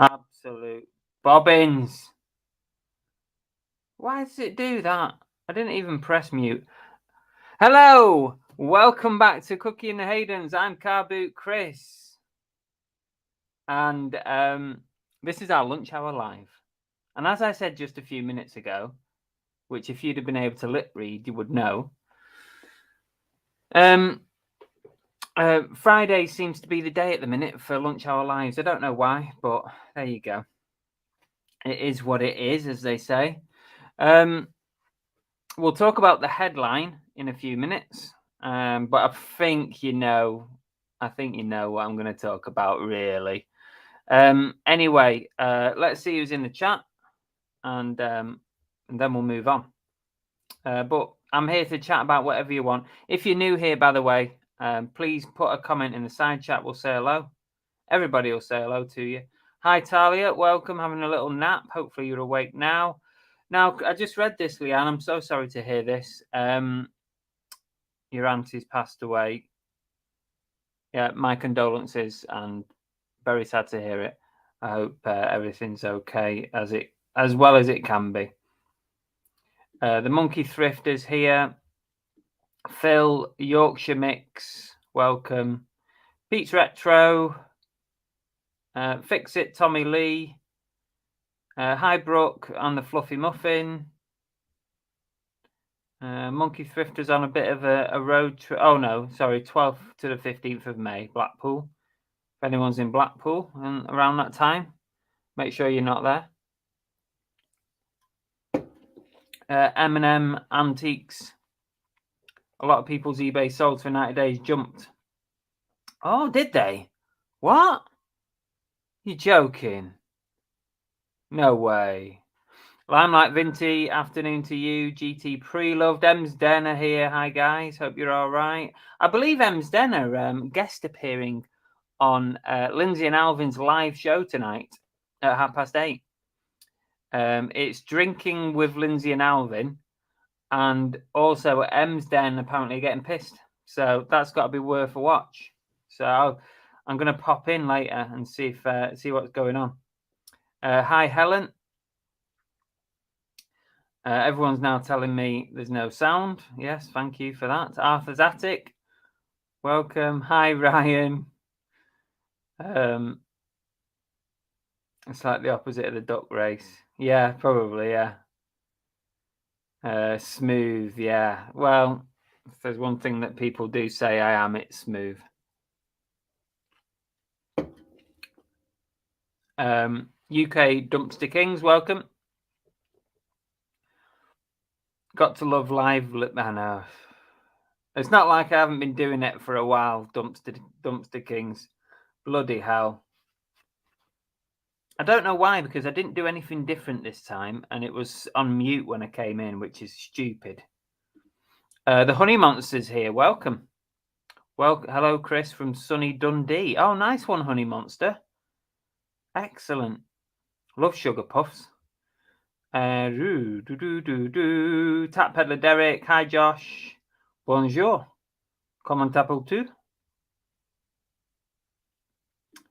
Absolute bobbins. Why does it do that? I didn't even press mute. Hello, welcome back to Cookie and the Haydens. I'm Car Boot Chris, and this is our lunch hour live. And as I said just a few minutes ago, which if you'd have been able to lip read, you would know. Friday seems to be the day at the minute for lunch hour lives. I don't know why, but there you go. It is what it is, as they say. We'll talk about the headline in a few minutes, but I think you know what I'm going to talk about, really. Anyway, let's see who's in the chat, and then we'll move on. But I'm here to chat about whatever you want. If you're new here, by the way, please put a comment in the side chat. We'll say hello. Everybody will say hello to you. Hi, Talia. Welcome. Having a little nap. Hopefully you're awake now. Now, I just read this, Leanne. I'm so sorry to hear this. Your auntie's passed away. Yeah, my condolences, and very sad to hear it. I hope everything's okay as well as it can be. The Monkey Thrift is here. Phil, Yorkshire Mix, welcome. Pete's Retro. Fix It, Tommy Lee. Hi, Brooke, on the Fluffy Muffin. Monkey Thrifters on a bit of a road trip. Oh, no, sorry, 12th to the 15th of May, Blackpool. If anyone's in Blackpool and around that time, make sure you're not there. M&M Antiques. A lot of people's eBay sold for 90 days jumped. Oh, did they? What? You're joking? No way. Limelight Vinty, afternoon to you. GT Pre-Loved. Ems Denner here. Hi, guys. Hope you're all right. I believe Ems Denner guest appearing on Lindsay and Alvin's live show tonight at 8:30. It's Drinking with Lindsay and Alvin, and also Ems Den apparently getting pissed. So that's got to be worth a watch. So I'm going to pop in later and see what's going on. Hi, Helen. Everyone's now telling me there's no sound. Yes, thank you for that. Arthur's Attic, welcome. Hi, Ryan. It's like the opposite of the duck race. Yeah, probably, yeah. Smooth, yeah. Well, if there's one thing that people do say I am, it's smooth. UK Dumpster Kings, welcome. Got to love live. I know. It's not like I haven't been doing it for a while, Dumpster Kings. Bloody hell. I don't know why, because I didn't do anything different this time, and it was on mute when I came in, which is stupid. The Honey Monster's here. Welcome. Well, hello, Chris from sunny Dundee. Oh, nice one, Honey Monster. Excellent. Love sugar puffs. Tap Peddler Derek. Hi, Josh. Bonjour. Comment t'appelles-tu?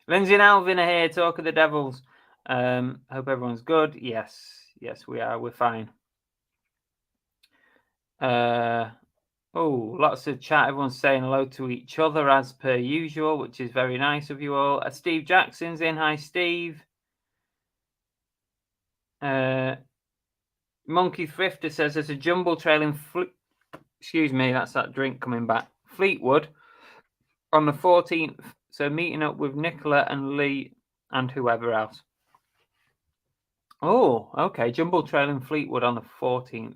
Lindsay and Alvin are here. Talk of the Devils. Hope everyone's good. Yes, we are. We're fine. Lots of chat. Everyone's saying hello to each other as per usual, which is very nice of you all. Steve Jackson's in. Hi, Steve. Monkey Thrifter says there's a jumble trail in excuse me, that's that drink coming back. Fleetwood on the 14th. So meeting up with Nicola and Lee and whoever else. Oh, okay. Jumble trail in Fleetwood on the 14th.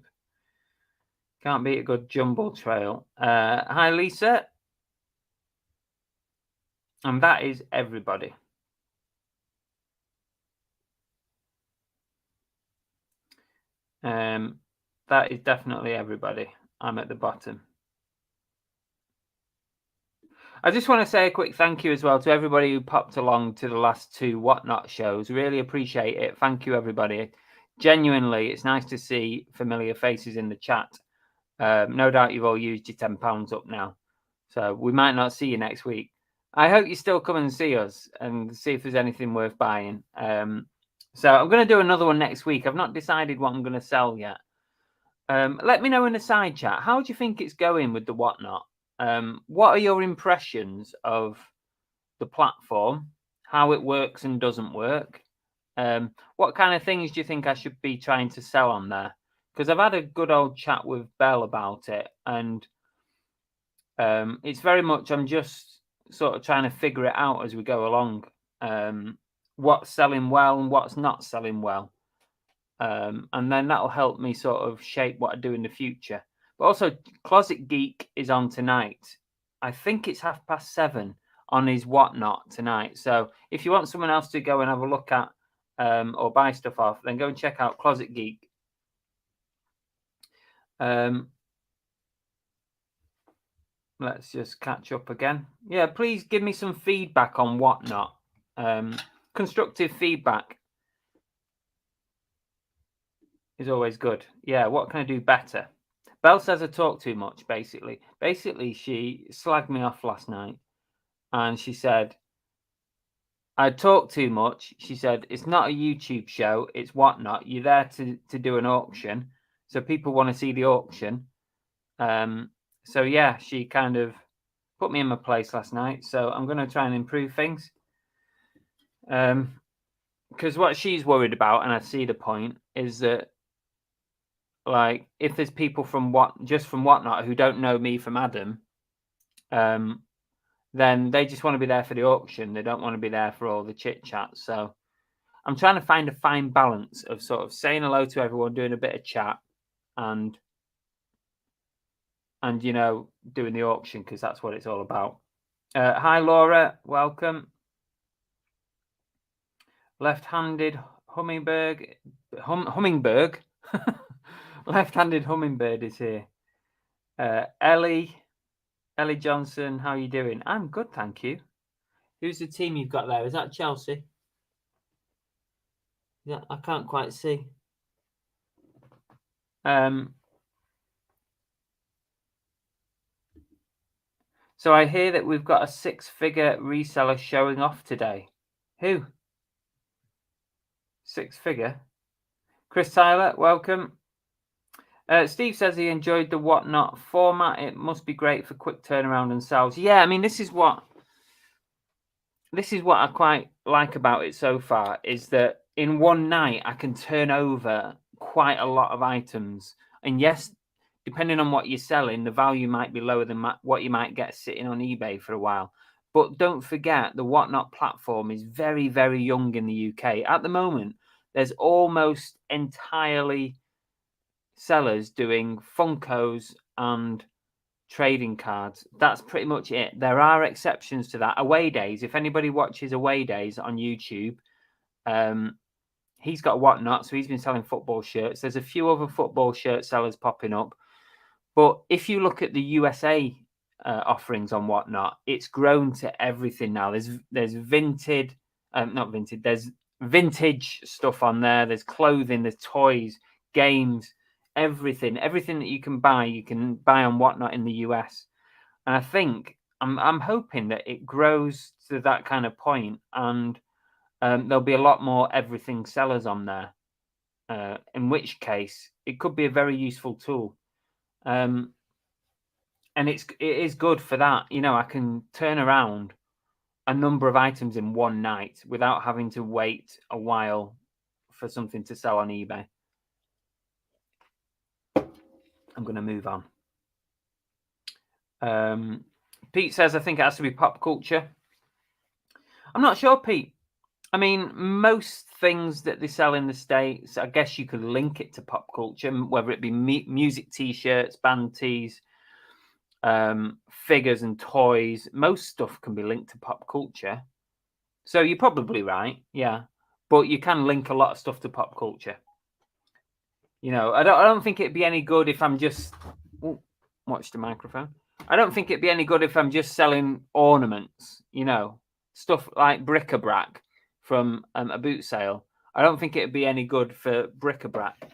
Can't beat a good jumble trail. Hi, Lisa. And that is everybody. That is definitely everybody. I'm at the bottom. I just want to say a quick thank you as well to everybody who popped along to the last two Whatnot shows. Really appreciate it. Thank you, everybody. Genuinely, it's nice to see familiar faces in the chat. No doubt you've all used your £10 up now. So we might not see you next week. I hope you still come and see us and see if there's anything worth buying. So I'm going to do another one next week. I've not decided what I'm going to sell yet. Let me know in the side chat. How do you think it's going with the Whatnot? What are your impressions of the platform? How it works and doesn't work? What kind of things do you think I should be trying to sell on there? Because I've had a good old chat with Belle about it, and it's very much I'm just sort of trying to figure it out as we go along. What's selling well and what's not selling well. And then that'll help me sort of shape what I do in the future. But also, Closet Geek is on tonight. I think it's 7:30 on his Whatnot tonight. So if you want someone else to go and have a look at or buy stuff off, then go and check out Closet Geek. Let's just catch up again. Yeah, please give me some feedback on Whatnot. Constructive feedback is always good. Yeah, what can I do better? Belle says I talk too much, basically. Basically, she slagged me off last night. And she said, I talk too much. She said, it's not a YouTube show. It's Whatnot. You're there to do an auction. So people want to see the auction. So, yeah, she kind of put me in my place last night. So I'm going to try and improve things. Because what she's worried about, and I see the point, is that, like, if there's people from Whatnot who don't know me from Adam, then they just want to be there for the auction. They don't want to be there for all the chit chat. So I'm trying to find a fine balance of sort of saying hello to everyone, doing a bit of chat, and you know, doing the auction, because that's what it's all about. Hi, Laura. Welcome. Left-handed hummingbird. Hummingbird. Left-handed hummingbird is here. Ellie Johnson, how are you doing? I'm good, thank you. Who's the team you've got there? Is that Chelsea? Yeah, I can't quite see. So I hear that we've got a 6-figure reseller showing off today. Who? 6-figure? Chris Tyler, welcome. Steve says he enjoyed the Whatnot format. It must be great for quick turnaround and sales. Yeah, I mean, this is what I quite like about it so far, is that in one night I can turn over quite a lot of items. And yes, depending on what you're selling, the value might be lower than what you might get sitting on eBay for a while. But don't forget, the Whatnot platform is very, very young in the UK. At the moment, there's almost entirely sellers doing Funkos and trading cards. That's pretty much it. There are exceptions to that. Away Days, if anybody watches Away Days on YouTube, He's got a Whatnot, so he's been selling football shirts. There's a few other football shirt sellers popping up. But if you look at the USA offerings on Whatnot, it's grown to everything now. There's Vinted, not Vinted, there's vintage stuff on there. There's clothing, there's toys, games, everything that you can buy on Whatnot in the US. And I think I'm hoping that it grows to that kind of point, and there'll be a lot more everything sellers on there. In which case, it could be a very useful tool. And it is good for that. You know, I can turn around a number of items in one night without having to wait a while for something to sell on eBay. I'm going to move on. Pete says, I think it has to be pop culture. I'm not sure, Pete. I mean, most things that they sell in the States, I guess you could link it to pop culture, whether it be music T-shirts, band tees, figures and toys. Most stuff can be linked to pop culture. So you're probably right, yeah. But you can link a lot of stuff to pop culture. You know, I don't think it'd be any good if I'm just... Ooh, watch the microphone. I don't think it'd be any good if I'm just selling ornaments, you know, stuff like bric-a-brac from a boot sale. I don't think it'd be any good for bric-a-brac.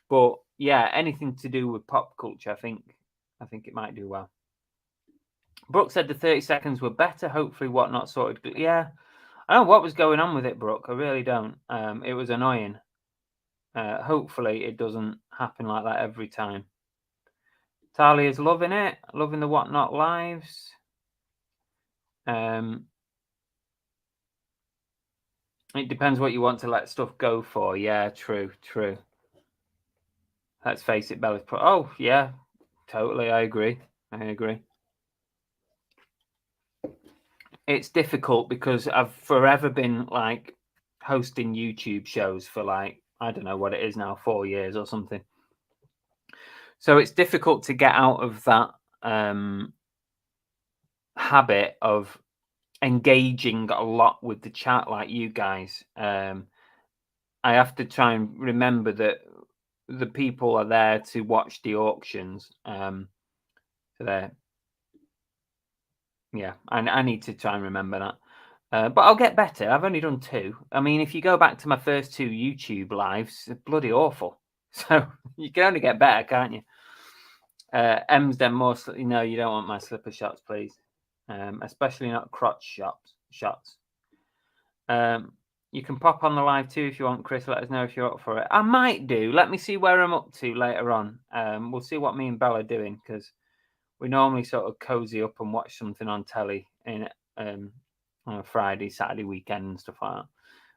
But yeah, anything to do with pop culture, I think it might do well. Brooke said the 30 seconds were better. Hopefully Whatnot sorted. Yeah, I don't know what was going on with it, Brooke. I really don't. It was annoying. Hopefully it doesn't happen like that every time. Talia's loving it. Loving the Whatnot lives. It depends what you want to let stuff go for. Yeah, true. Let's face it, Bella's oh, yeah, totally. I agree. It's difficult because I've forever been like hosting YouTube shows for like, I don't know what it is now, 4 years or something. So it's difficult to get out of that habit of engaging a lot with the chat like you guys. I have to try and remember that the people are there to watch the auctions. So they're, yeah, I need to try and remember that. But I'll get better. I've only done 2. I mean, if you go back to my first 2 YouTube lives, they're bloody awful. So you can only get better, can't you? M's then more, you know, you don't want my slipper shots, please. Especially not crotch shots. You can pop on the live too if you want, Chris. Let us know if you're up for it. I might do. Let me see where I'm up to later on. We'll see what me and Bella are doing, because we normally sort of cozy up and watch something on telly in on a Friday, Saturday weekend and stuff like that.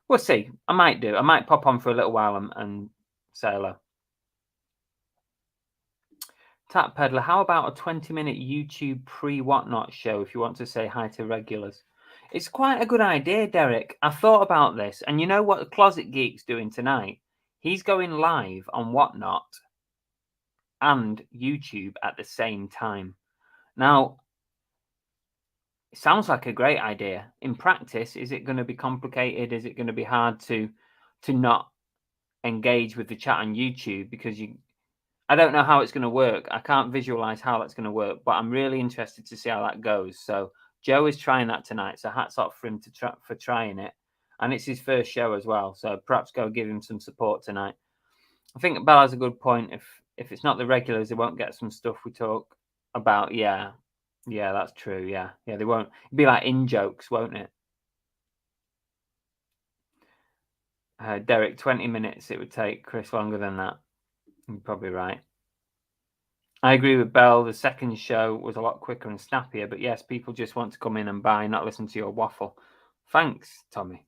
We'll see. I might do. I might pop on for a little while and say hello. Tap Peddler, how about a 20-minute YouTube pre-Whatnot show if you want to say hi to regulars? It's quite a good idea, Derek. I thought about this, and you know what the Closet Geek's doing tonight? He's going live on Whatnot and YouTube at the same time. Now, it sounds like a great idea. In practice, is it going to be complicated? Is it going to be hard to not engage with the chat on YouTube? Because I don't know how it's going to work. I can't visualize how that's going to work, but I'm really interested to see how that goes. So Joe is trying that tonight. So hats off for him for trying it. And it's his first show as well. So perhaps go give him some support tonight. I think Bella's a good point. If it's not the regulars, they won't get some stuff we talk about. Yeah, that's true. Yeah, they won't. It'd be like in jokes, won't it? Derek, 20 minutes it would take. Chris, longer than that. You're probably right. I agree with Bell. The second show was a lot quicker and snappier, but yes, people just want to come in and buy, not listen to your waffle. Thanks, Tommy.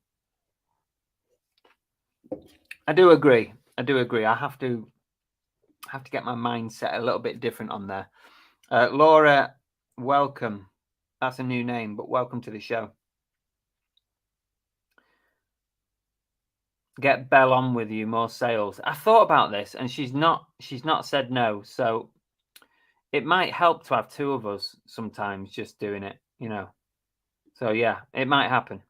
I do agree. I have to get my mindset a little bit different on there. Laura, welcome. That's a new name, but welcome to the show. Get Belle on with you, more sales. I thought about this, and she's not said no. So it might help to have 2 of us sometimes just doing it, you know. So yeah, it might happen.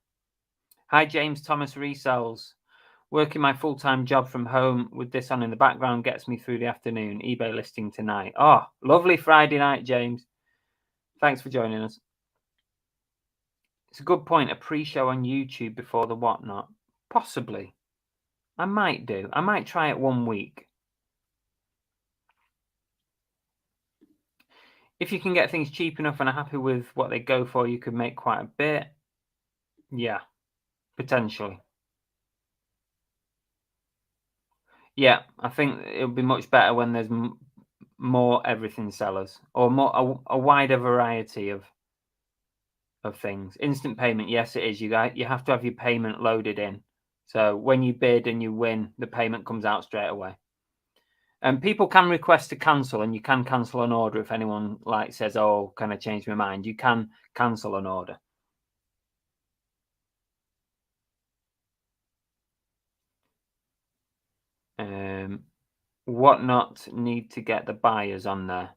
Hi, James Thomas Resells. Working my full-time job from home with this on in the background gets me through the afternoon. eBay listing tonight. Oh, lovely Friday night, James. Thanks for joining us. It's a good point. A pre-show on YouTube before the whatnot. Possibly. I might do. I might try it 1 week. If you can get things cheap enough and are happy with what they go for, you could make quite a bit. Yeah, potentially. Yeah, I think it'll be much better when there's more everything sellers, or more a wider variety of things. Instant payment, yes, it is. You have to have your payment loaded in. So when you bid and you win, the payment comes out straight away. And people can request to cancel, and you can cancel an order if anyone says, "Oh, can I change my mind?" You can cancel an order. Whatnot need to get the buyers on there.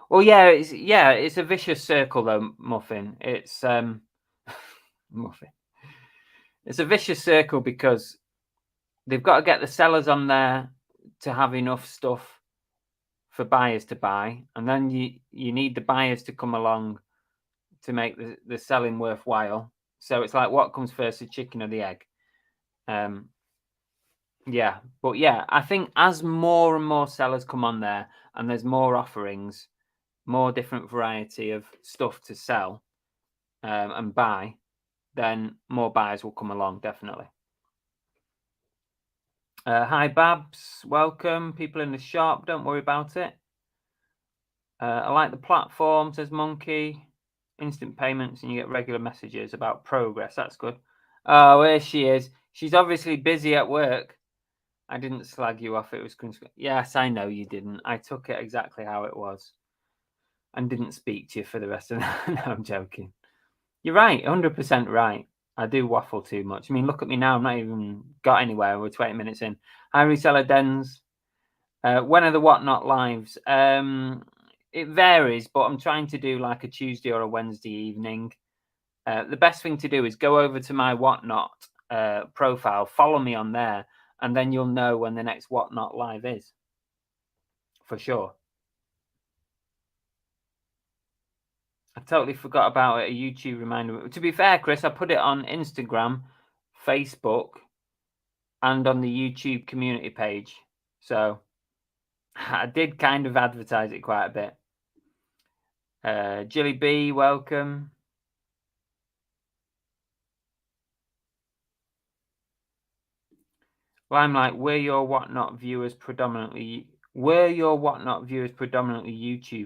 Well, yeah, it's a vicious circle though, Muffin. It's Muffin. It's a vicious circle because they've got to get the sellers on there to have enough stuff for buyers to buy, and then you need the buyers to come along to make the selling worthwhile. So it's like, what comes first, the chicken or the egg? Yeah, but yeah, I think as more and more sellers come on there and there's more offerings, more different variety of stuff to sell and buy, then more buyers will come along, definitely. Hi, Babs. Welcome. People in the shop, don't worry about it. I like the platform, says Monkey. Instant payments and you get regular messages about progress. That's good. Oh, there she is. She's obviously busy at work. I didn't slag you off. It was... Yes, I know you didn't. I took it exactly how it was and didn't speak to you for the rest of the... No, I'm joking. You're right. 100% right. I do waffle too much. I mean, look at me now. I'm not even got anywhere. We're 20 minutes in. Hi, Reseller Dens. When are the Whatnot lives? It varies, but I'm trying to do like a Tuesday or a Wednesday evening. The best thing to do is go over to my Whatnot profile, follow me on there, and then you'll know when the next Whatnot live is. For sure. I totally forgot about it. A YouTube reminder. To be fair, Chris, I put it on Instagram, Facebook, and on the YouTube community page. So I did kind of advertise it quite a bit. Jilly B, welcome. Well, I'm like, were your Whatnot viewers predominantly YouTube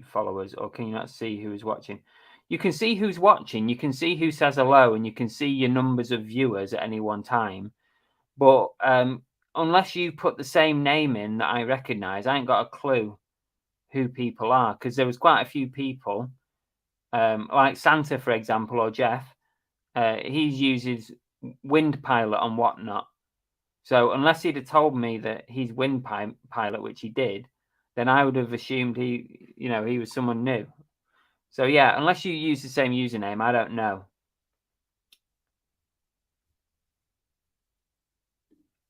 followers, or can you not see who is watching? You can see who's watching. You can see who says hello, and you can see your numbers of viewers at any one time. But unless you put the same name in that I recognize, I ain't got a clue who people are, because there was quite a few people, like Santa, for example, or Jeff. He uses Wind Pilot on Whatnot. So unless he'd have told me that he's Wind Pilot, which he did, then I would have assumed he was someone new. So yeah, unless you use the same username, I don't know.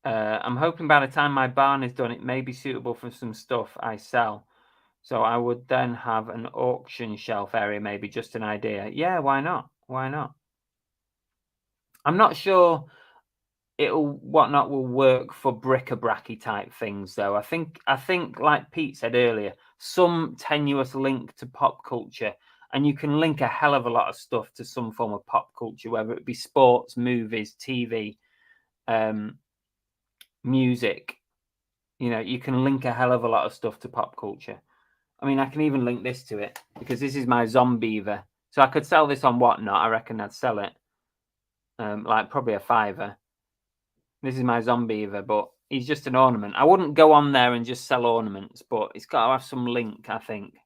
I'm hoping by the time my barn is done, it may be suitable for some stuff I sell. So I would then have an auction shelf area, maybe. Just an idea. Yeah, why not? Why not? I'm not sure Whatnot will work for bric-a-bracy type things, though. I think, like Pete said earlier, some tenuous link to pop culture, and you can link a hell of a lot of stuff to some form of pop culture, whether it be sports, movies, TV, music. You can link a hell of a lot of stuff to pop culture. I mean, I can even link this to it, because this is my Zombiever. So I could sell this on Whatnot. I reckon I'd sell it like probably a £5. This is my Zombiever, but he's just an ornament. I wouldn't go on there and just sell ornaments, but it's got to have some link, I think.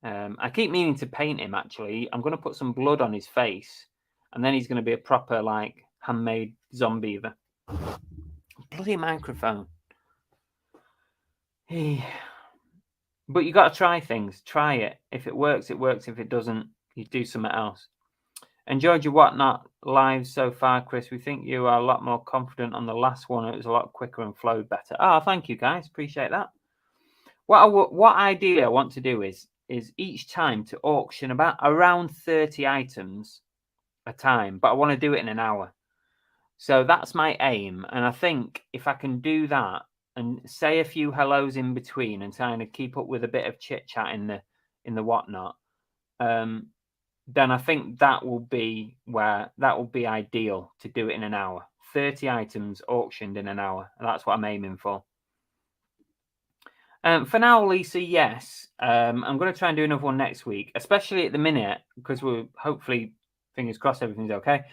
I keep meaning to paint him, actually. I'm going to put some blood on his face, and then he's going to be a proper, handmade Zombiever. Bloody microphone. But you got to try things. Try it. If it works, it works. If it doesn't, you do something else. Enjoyed your Whatnot live so far, Chris. We think you are a lot more confident on the last one. It was a lot quicker and flowed better. Oh, thank you, guys. Appreciate that. What ideally I want to do is each time to auction around 30 items a time, but I want to do it in an hour. So that's my aim. And I think if I can do that and say a few hellos in between and kind of keep up with a bit of chit chat in the Whatnot, then I think that will be ideal to do it in an hour. 30 items auctioned in an hour. That's what I'm aiming for. For now, Lisa, yes. I'm going to try and do another one next week, especially at the minute, because we're hopefully, fingers crossed, everything's okay,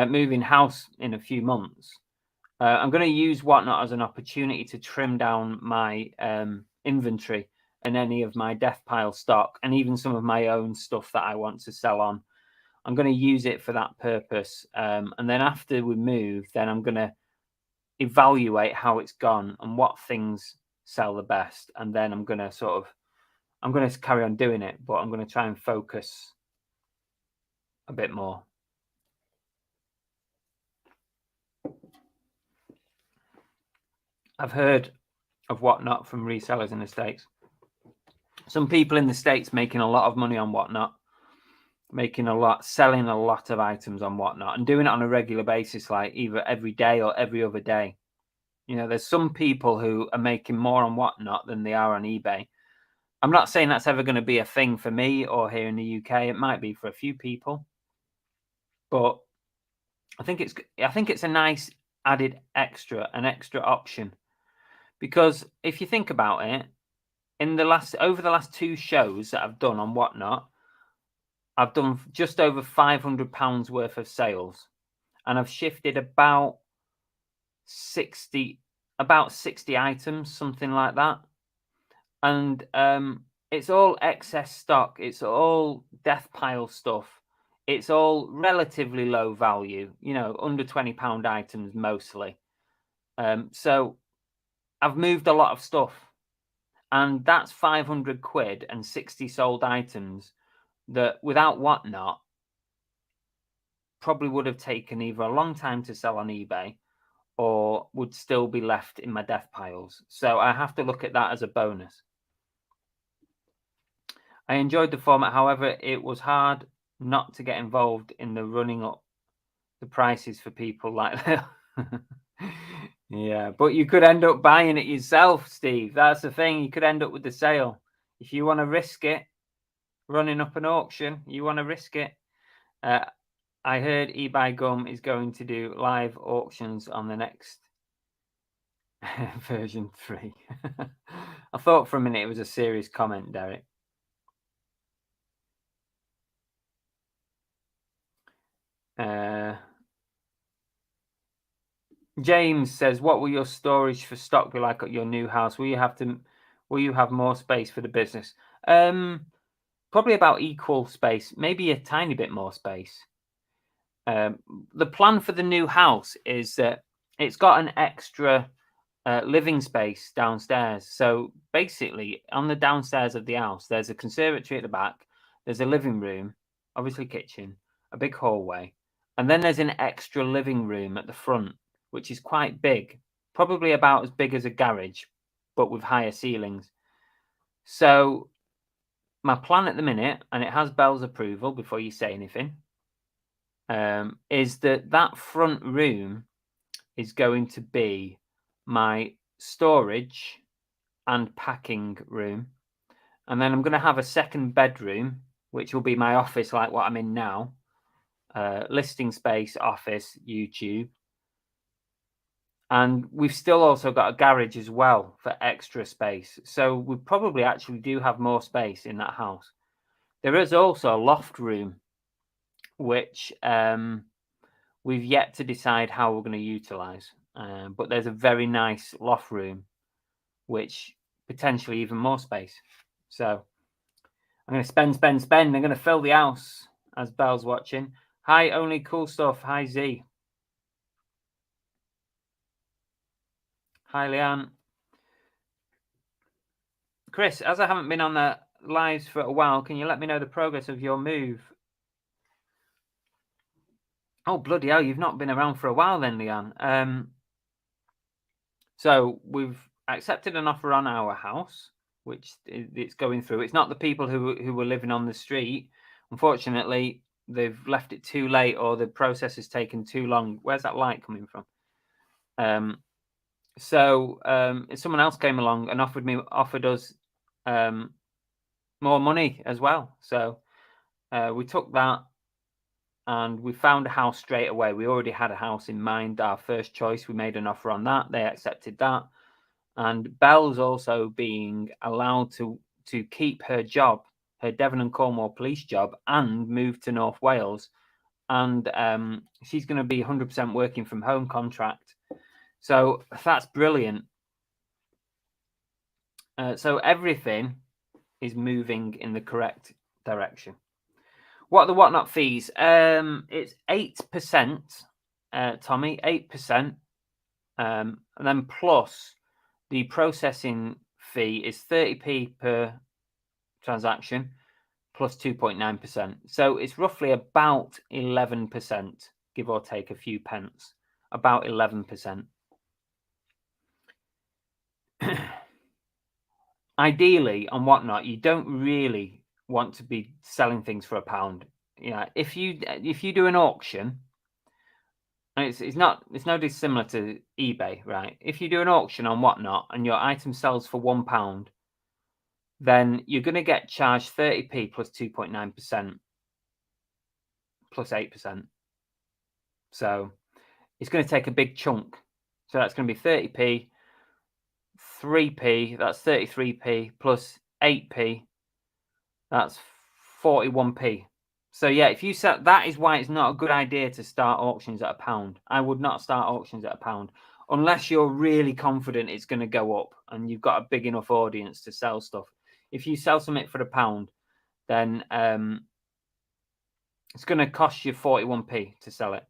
moving house in a few months. I'm going to use Whatnot as an opportunity to trim down my inventory and any of my death pile stock and even some of my own stuff that I want to sell on. I'm going to use it for that purpose. And then after we move, then I'm going to evaluate how it's gone and what things sell the best. And then I'm going to carry on doing it, but I'm going to try and focus a bit more. I've heard of Whatnot from resellers in the States. Some people in the States making a lot of money on Whatnot, selling a lot of items on Whatnot and doing it on a regular basis, like either every day or every other day. You know, there's some people who are making more on Whatnot than they are on eBay. I'm not saying that's ever going to be a thing for me or here in the UK. It might be for a few people, but I think it's a nice added an extra option, because if you think about it, over the last 2 shows that I've done on Whatnot, I've done just over £500 worth of sales, and I've shifted about 60 items, something like that. And it's all excess stock. It's all death pile stuff. It's all relatively low value, you know, under £20 items mostly. So I've moved a lot of stuff, and that's 500 quid and 60 sold items that without Whatnot probably would have taken either a long time to sell on eBay or would still be left in my death piles. So I have to look at that as a bonus. I enjoyed the format. However, it was hard not to get involved in the running up the prices for people like that. Yeah, but you could end up buying it yourself, Steve. That's the thing. You could end up with the sale. If you want to risk it, running up an auction, you want to risk it. I heard eBay Gum is going to do live auctions on the next version 3. I thought for a minute it was a serious comment, Derek. James says, what will your storage for stock be like at your new house? Will you have more space for the business? Probably about equal space, maybe a tiny bit more space. The plan for the new house is that it's got an extra living space downstairs. So basically, on the downstairs of the house, there's a conservatory at the back, there's a living room, obviously kitchen, a big hallway, and then there's an extra living room at the front, which is quite big, probably about as big as a garage, but with higher ceilings. So my plan at the minute, and it has Belle's approval before you say anything, is that front room is going to be my storage and packing room. And then I'm going to have a second bedroom, which will be my office, like what I'm in now. Listing space, office, YouTube. And we've still also got a garage as well for extra space. So we probably actually do have more space in that house. There is also a loft room, which we've yet to decide how we're going to utilize. But there's a very nice loft room, which potentially even more space. So I'm going to spend. I'm going to fill the house as Belle's watching. Hi, Only Cool Stuff. Hi, Z. Hi, Leanne. Chris, as I haven't been on the lives for a while, can you let me know the progress of your move? Oh, bloody hell, you've not been around for a while then, Leanne. So we've accepted an offer on our house, which it's going through. It's not the people who were living on the street. Unfortunately, they've left it too late, or the process has taken too long. Where's that light coming from? So someone else came along and offered us more money as well. So we took that and we found a house straight away. We already had a house in mind, our first choice. We made an offer on that. They accepted that. And Belle's also being allowed to keep her job, her Devon and Cornwall police job, and move to North Wales. And she's going to be 100% working from home contract. So that's brilliant. So everything is moving in the correct direction. What are the whatnot fees? It's 8%, Tommy, 8%. And then plus the processing fee is 30p per transaction plus 2.9%. So it's roughly about 11%, give or take a few pence, about 11%. Ideally, on whatnot, you don't really want to be selling things for £1. Yeah, if you do an auction, and it's no dissimilar to eBay, right? If you do an auction on whatnot and your item sells for £1, then you're going to get charged 30p plus 2.9% plus 8%. So it's going to take a big chunk. So that's going to be 30p, 3p, that's 33p plus 8p, that's 41p. So yeah, if you set, that is why it's not a good idea to start auctions at £1. I would not start auctions at £1 unless you're really confident it's going to go up and you've got a big enough audience to sell stuff. If you sell something for £1, then it's going to cost you 41p to sell it.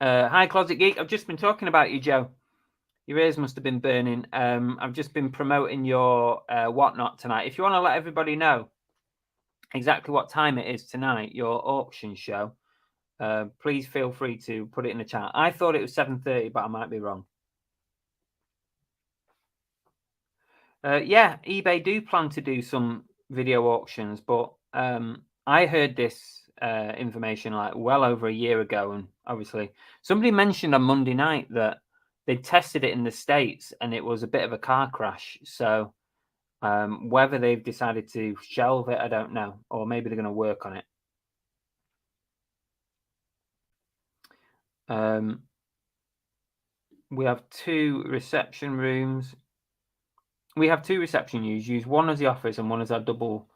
Hi, Closet Geek. I've just been talking about you, Joe. Your ears must have been burning. I've just been promoting your whatnot tonight. If you want to let everybody know exactly what time it is tonight, your auction show, please feel free to put it in the chat. I thought it was 7:30, but I might be wrong. Yeah, eBay do plan to do some video auctions, but I heard this information like well over a year ago, and obviously somebody mentioned on Monday night that they tested it in the States and it was a bit of a car crash. So whether they've decided to shelve it, I don't know, or maybe they're going to work on it. We have 2 reception rooms. We have 2 reception rooms. Use one as the office and one as our double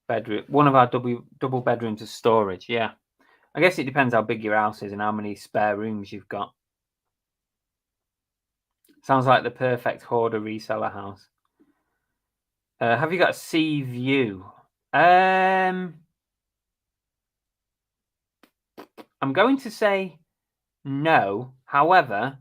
bedroom. One of our double bedrooms as storage. Yeah, I guess it depends how big your house is and how many spare rooms you've got. Sounds like the perfect hoarder reseller house. Have you got a sea view? I'm going to say no. However,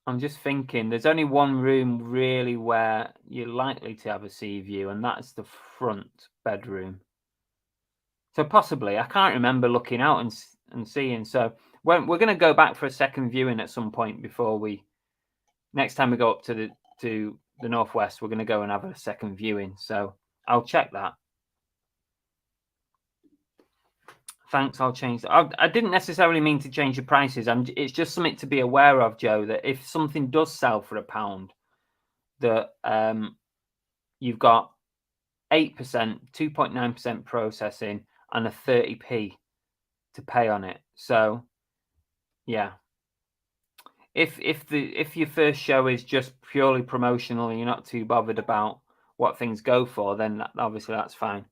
I'm just thinking there's only one room really where you're likely to have a sea view, and that's the front bedroom. So possibly, I can't remember looking out and seeing. So we're going to go back for a second viewing at some point before next time we go up to the northwest, we're going to go and have a second viewing. So I'll check that. Thanks, I'll change that. I didn't necessarily mean to change the prices. It's just something to be aware of, Joe, that if something does sell for £1, that you've got 8%, 2.9% processing, and a 30p to pay on it. So yeah, if your first show is just purely promotional and you're not too bothered about what things go for, then obviously that's fine.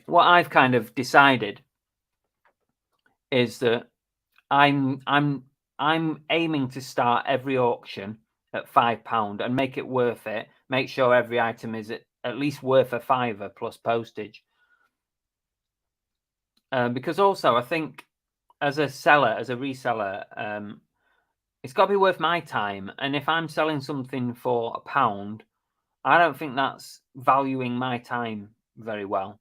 What I've kind of decided is that I'm aiming to start every auction at £5 and make it worth it. Make sure every item is at least worth a £5 plus postage. Because also I think as a seller, as a reseller, it's got to be worth my time. And if I'm selling something for £1, I don't think that's valuing my time very well.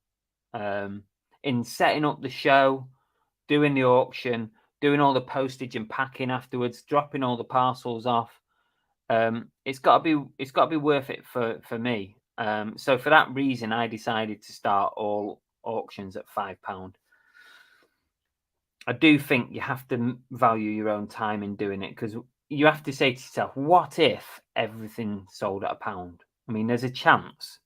In setting up the show, doing the auction, doing all the postage and packing afterwards, dropping all the parcels off. It's got to be worth it for me. So for that reason, I decided to start all auctions at £5. I do think you have to value your own time in doing it, because you have to say to yourself, what if everything sold at £1? I mean, there's a chance.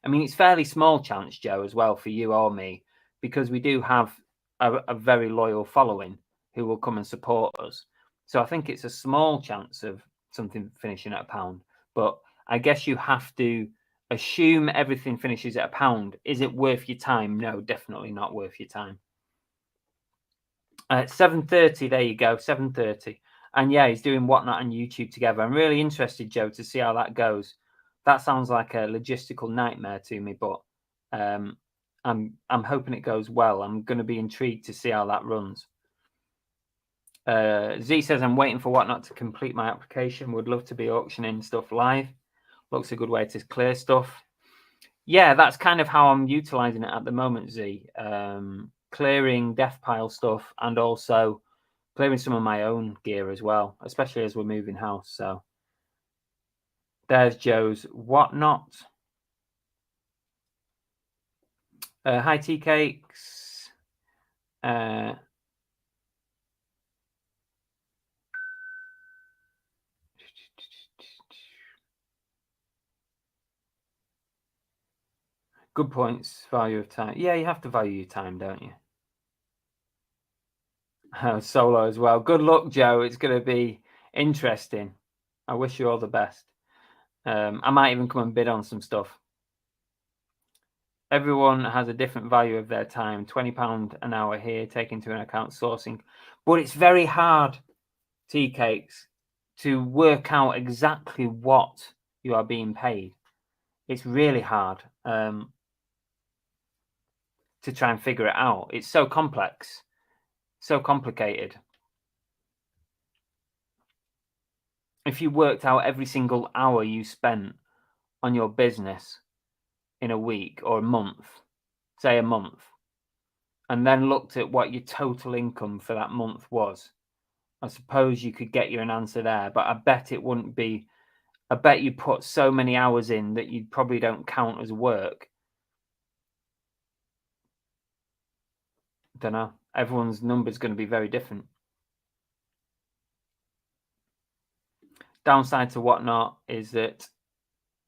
I mean, it's fairly small chance, Joe, as well, for you or me, because we do have a very loyal following who will come and support us. So I think it's a small chance of something finishing at £1. But I guess you have to assume everything finishes at £1. Is it worth your time? No, definitely not worth your time. 7:30, there you go, 7:30. And yeah, he's doing Whatnot and YouTube together. I'm really interested, Joe, to see how that goes. That sounds like a logistical nightmare to me, but I'm hoping it goes well. I'm going to be intrigued to see how that runs. Z says, I'm waiting for Whatnot to complete my application. Would love to be auctioning stuff live. Looks a good way to clear stuff. Yeah, that's kind of how I'm utilizing it at the moment, Z. Clearing death pile stuff and also clearing some of my own gear as well, especially as we're moving house. So there's Joe's Whatnot. Hi, tea cakes. Good points. Value of time. Yeah, you have to value your time, don't you? Solo as well. Good luck, Joe. It's going to be interesting. I wish you all the best. I might even come and bid on some stuff. Everyone has a different value of their time. £20 an hour here, taking into account sourcing. But it's very hard, tea cakes, to work out exactly what you are being paid. It's really hard to try and figure it out. It's so complex, so complicated. If you worked out every single hour you spent on your business in a week or a month, say a month, and then looked at what your total income for that month was, I suppose you could get you an answer there, but I bet it wouldn't be. I bet you put so many hours in that you probably don't count as work. Don't know. Everyone's number is going to be very different. Downside to Whatnot is that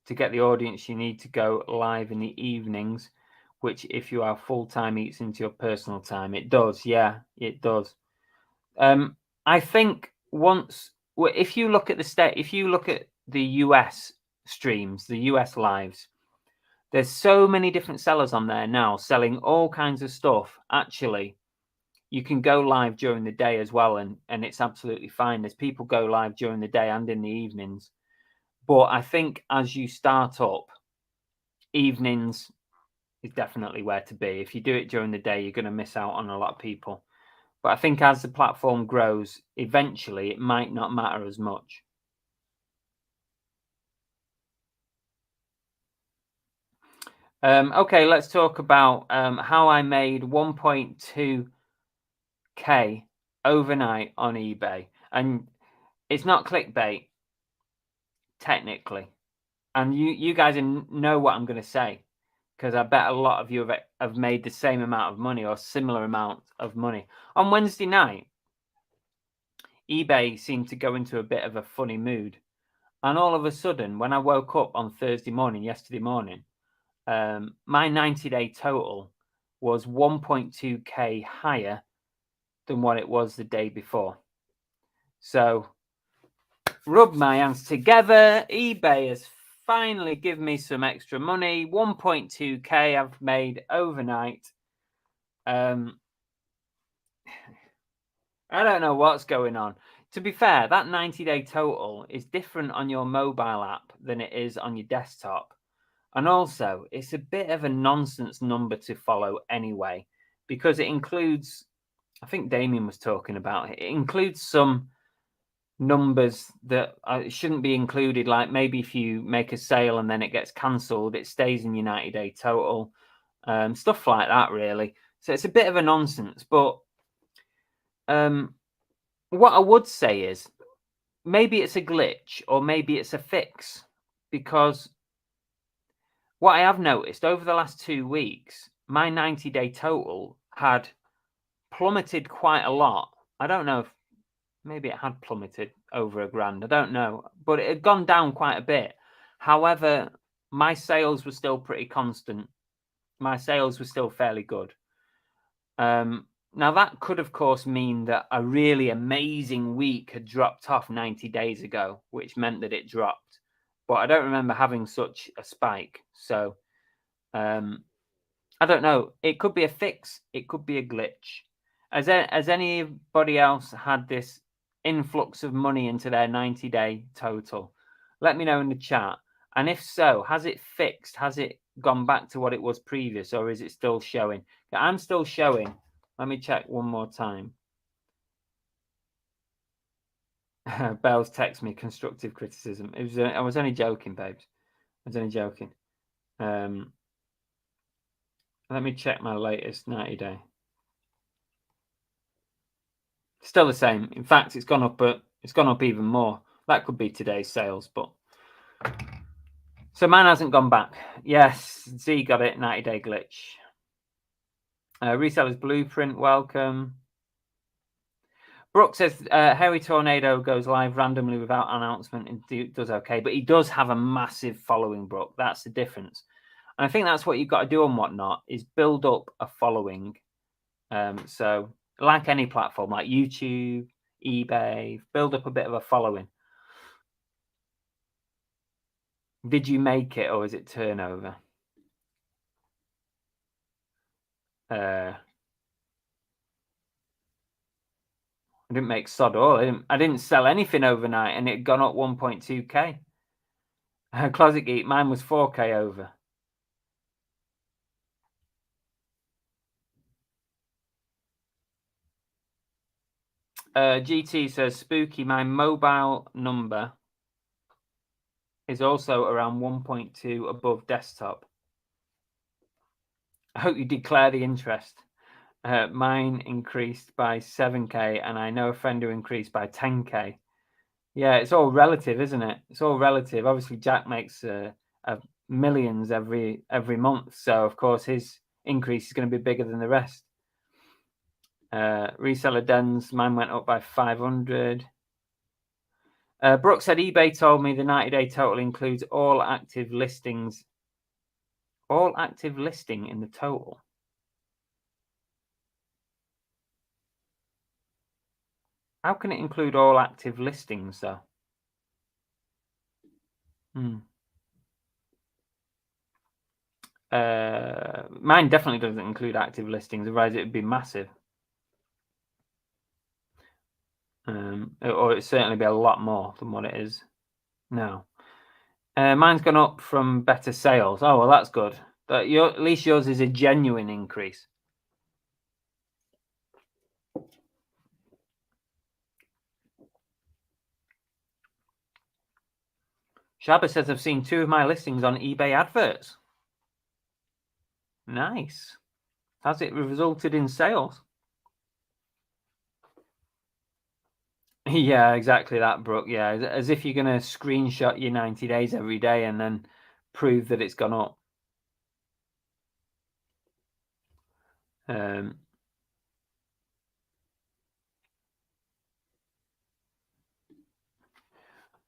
to get the audience, you need to go live in the evenings, which if you are full-time eats into your personal time. It does. Yeah, it does. I think if you look at the US streams, the US lives, there's so many different sellers on there now selling all kinds of stuff. Actually, you can go live during the day as well, and it's absolutely fine. There's people go live during the day and in the evenings. But I think as you start up, evenings is definitely where to be. If you do it during the day, you're going to miss out on a lot of people. But I think as the platform grows, eventually it might not matter as much. Okay, let's talk about how I made 1.2K overnight on eBay. And it's not clickbait, technically. And you guys know what I'm going to say, because I bet a lot of you have made the same amount of money or similar amount of money. On Wednesday night, eBay seemed to go into a bit of a funny mood. And all of a sudden, when I woke up on yesterday morning, my 90-day total was 1.2K higher than what it was the day before. So, rub my hands together. eBay has finally given me some extra money. 1.2K I've made overnight. I don't know what's going on. To be fair, that 90-day total is different on your mobile app than it is on your desktop. And also, it's a bit of a nonsense number to follow anyway, because it includes, I think Damien was talking about it, it includes some numbers that shouldn't be included. Like maybe if you make a sale and then it gets cancelled, it stays in your 90-day total. Stuff like that, really. So it's a bit of a nonsense. But what I would say is maybe it's a glitch or maybe it's a fix, because what I have noticed over the last 2 weeks, my 90-day total had plummeted quite a lot. I don't know if maybe it had plummeted over £1,000. I don't know, but it had gone down quite a bit. However, my sales were still pretty constant. My sales were still fairly good. Now that could, of course, mean that a really amazing week had dropped off 90 days ago, which meant that it dropped. But I don't remember having such a spike. So I don't know. It could be a fix. It could be a glitch. Has anybody else had this influx of money into their 90-day total? Let me know in the chat. And if so, has it fixed? Has it gone back to what it was previous, or is it still showing? I'm still showing. Let me check one more time. Bells text me constructive criticism. I was only joking, babes. I was only joking. Let me check my latest 90-day. Still the same. In fact, it's gone up, but it's gone up even more. That could be today's sales, but so mine hasn't gone back. Yes, Z got it. 90-day glitch. Resellers Blueprint, welcome. Brooke says Hairy Tornado goes live randomly without announcement and does okay, but he does have a massive following, Brooke. That's the difference. And I think that's what you've got to do and whatnot, is build up a following. So like any platform, like YouTube, eBay, build up a bit of a following. Did you make it, or is it turnover? I didn't make sod all. I didn't sell anything overnight, and it had gone up 1.2k. Closet Geek, mine was 4k over. GT says, spooky, my mobile number is also around 1.2 above desktop. I hope you declare the interest. Mine increased by 7k, and I know a friend who increased by 10k. Yeah, it's all relative, isn't it? It's all relative. Obviously, Jack makes millions every month, so of course his increase is going to be bigger than the rest. Reseller Dens, mine went up by 500. Brooke said eBay told me the 90-day total includes all active listings. All active listing in the total. How can it include all active listings, though? Mine definitely doesn't include active listings, otherwise it would be massive. Or it'd certainly be a lot more than what it is now. Mine's gone up from better sales. Oh, well, that's good. But at least yours is a genuine increase. Shabba says, I've seen 2 of my listings on eBay adverts. Nice. Has it resulted in sales? Yeah, exactly that, Brooke. Yeah, as if you're going to screenshot your 90 days every day and then prove that it's gone up.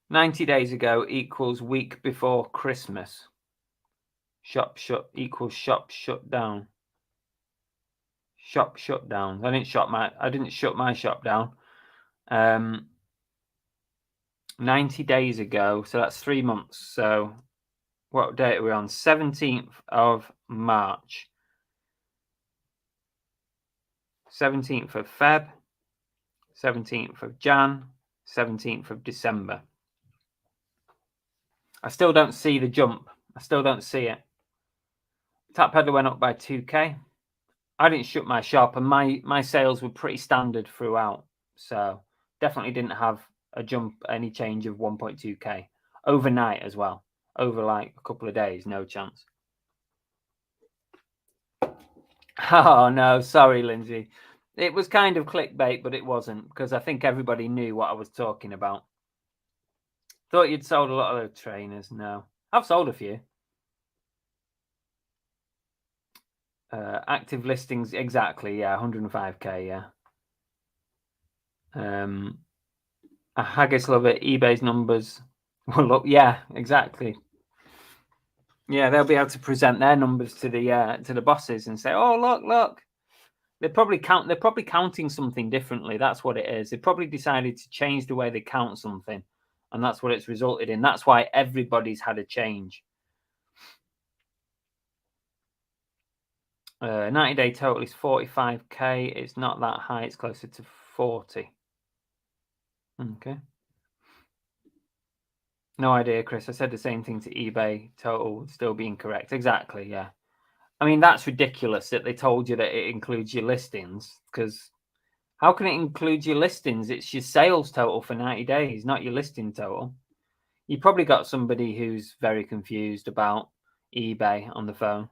90 days ago equals week before Christmas. Shop shut equals shop shut down. Shop shut down. I didn't shut my shop down. 90 days ago, so that's 3 months. So what date are we on? 17th of March. 17th of Feb. 17th of Jan. 17th of December. I still don't see the jump. I still don't see it. Tap Peddler went up by 2k. I didn't shut my shop, and my sales were pretty standard throughout. So definitely didn't have a jump, any change of 1.2k overnight as well. Over like a couple of days, no chance. Oh no, sorry, Lindsay. It was kind of clickbait, but it wasn't, because I think everybody knew what I was talking about. Thought you'd sold a lot of those trainers. No, I've sold a few. Active listings, exactly. Yeah, 105k. Yeah. A Haggis love it. eBay's numbers. Well, look, yeah, exactly. Yeah, they'll be able to present their numbers to the bosses and say, "Oh, look." They're probably counting something differently. That's what it is. They probably decided to change the way they count something, and that's what it's resulted in. That's why everybody's had a change. 90-day total is 45k. It's not that high. It's closer to 40. Okay. No idea, Chris. I said the same thing to eBay. Total still be incorrect. Exactly. Yeah. I mean, that's ridiculous that they told you that it includes your listings, because how can it include your listings? It's your sales total for 90 days, not your listing total. You probably got somebody who's very confused about eBay on the phone.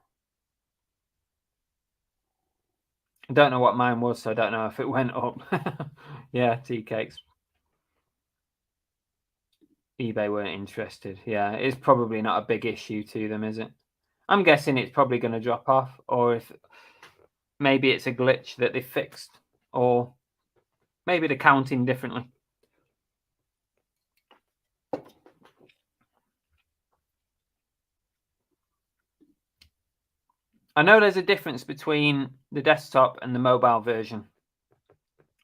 I don't know what mine was, so I don't know if it went up. Yeah, tea cakes. eBay weren't interested. Yeah, it's probably not a big issue to them, is it? I'm guessing it's probably going to drop off, or if maybe it's a glitch that they fixed, or maybe they're counting differently. I know there's a difference between the desktop and the mobile version.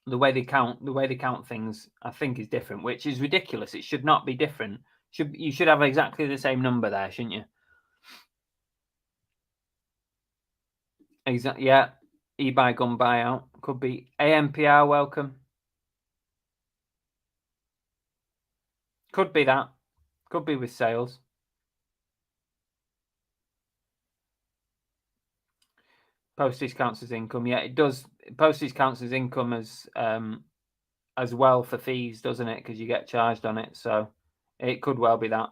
The way they count things, I think, is different, which is ridiculous. It should not be different. You should have exactly the same number there, shouldn't you? Exactly. Yeah. eBay gun buyout could be. AMPR welcome. Could be that. Could be with sales. Postage counts as income. Yeah, it does. Postage counts as income as well for fees, doesn't it? Because you get charged on it. So it could well be that.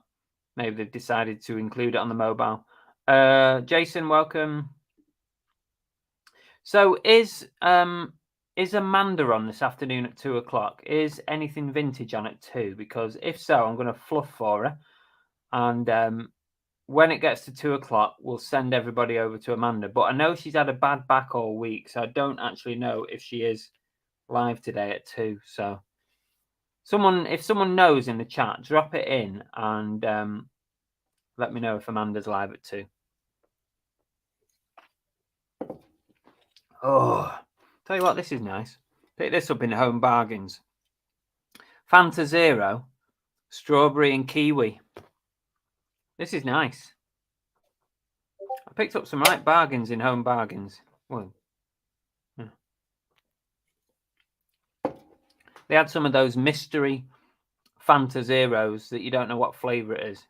Maybe they've decided to include it on the mobile. Jason, welcome. So is Amanda on this afternoon at 2:00? Is anything vintage on at 2? Because if so, I'm going to fluff for her, and when it gets to 2:00, we'll send everybody over to Amanda. But I know she's had a bad back all week, so I don't actually know if she is live today at 2. So if someone knows in the chat, drop it in and let me know if Amanda's live at 2. Oh, tell you what, this is nice. Pick this up in Home Bargains. Fanta Zero, strawberry and kiwi. This is nice. I picked up some right bargains in Home Bargains. Well, yeah. They had some of those mystery Fanta Zeros that you don't know what flavour it is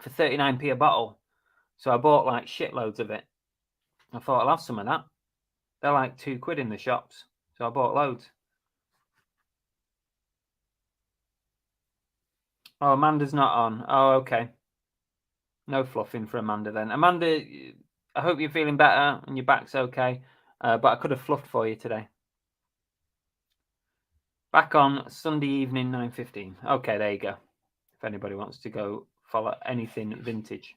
for 39p a bottle. So I bought like shitloads of it. I thought I'll have some of that. They're like £2 in the shops. So I bought loads. Oh, Amanda's not on. Oh, okay. No fluffing for Amanda then. Amanda, I hope you're feeling better and your back's okay. But I could have fluffed for you today. Back on Sunday evening, 9:15. Okay, there you go. If anybody wants to go follow anything vintage.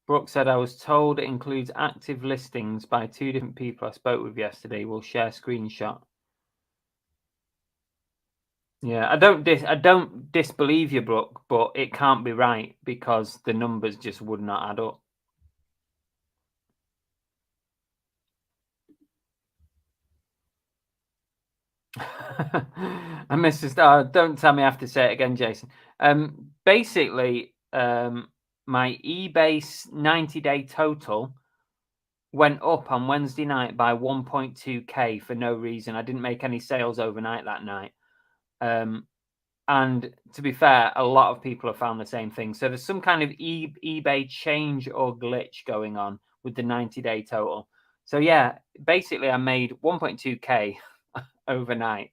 Brooke said, I was told it includes active listings by 2 different people I spoke with yesterday. We'll share screenshot. Yeah, I don't disbelieve you, Brooke, but it can't be right because the numbers just would not add up. And Mr. Star, don't tell me I have to say it again, Jason. Basically, my eBay 90-day total went up on Wednesday night by 1.2k for no reason. I didn't make any sales overnight that night. And to be fair, a lot of people have found the same thing. So there's some kind of eBay change or glitch going on with the 90-day total. So yeah, basically I made 1.2k overnight,